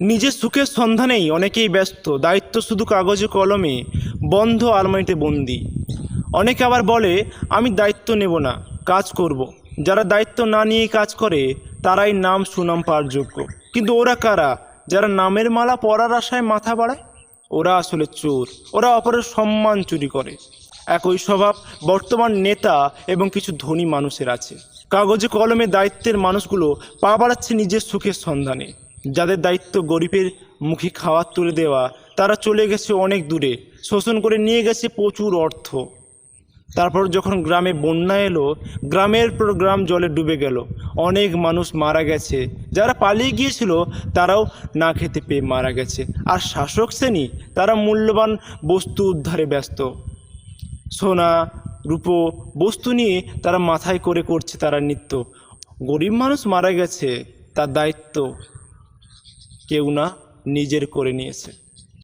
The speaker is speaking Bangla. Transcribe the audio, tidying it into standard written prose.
নিজের সুখের সন্ধানেই অনেকেই ব্যস্ত, দায়িত্ব শুধু কাগজে কলমে, বন্ধ আলমারিতে বন্দি। অনেকে আবার বলে আমি দায়িত্ব নেব না, কাজ করব। যারা দায়িত্ব না নিয়েই কাজ করে তারাই নাম সুনাম পাওয়ার যোগ্য। কিন্তু ওরা কারা? যারা নামের মালা পরার আশায় মাথা বাড়ায়। ওরা আসলে চোর, ওরা অপরের সম্মান চুরি করে। একই স্বভাব বর্তমান নেতা এবং কিছু ধনী মানুষের আছে। কাগজে কলমে দায়িত্বের মানুষগুলো পা বাড়াচ্ছে নিজের সুখের সন্ধানে। যাদের দায়িত্ব গরিবের মুখে খাবার তুলে দেওয়া, তারা চলে গেছে অনেক দূরে, শোষণ করে নিয়ে গেছে প্রচুর অর্থ। তারপর যখন গ্রামে বন্যা এলো, গ্রামের পর গ্রাম জলে ডুবে গেল। অনেক মানুষ মারা গেছে, যারা পালিয়ে গিয়েছিল তারাও না খেতে পেয়ে মারা গেছে। আর শাসক শ্রেণী, তারা মূল্যবান বস্তু উদ্ধারে ব্যস্ত। সোনা, রূপো বস্তু নিয়ে তারা মাথায় করে করছে তারা নৃত্য। গরিব মানুষ মারা গেছে, তার দায়িত্ব কেউ না নিজের করে নিয়েছে।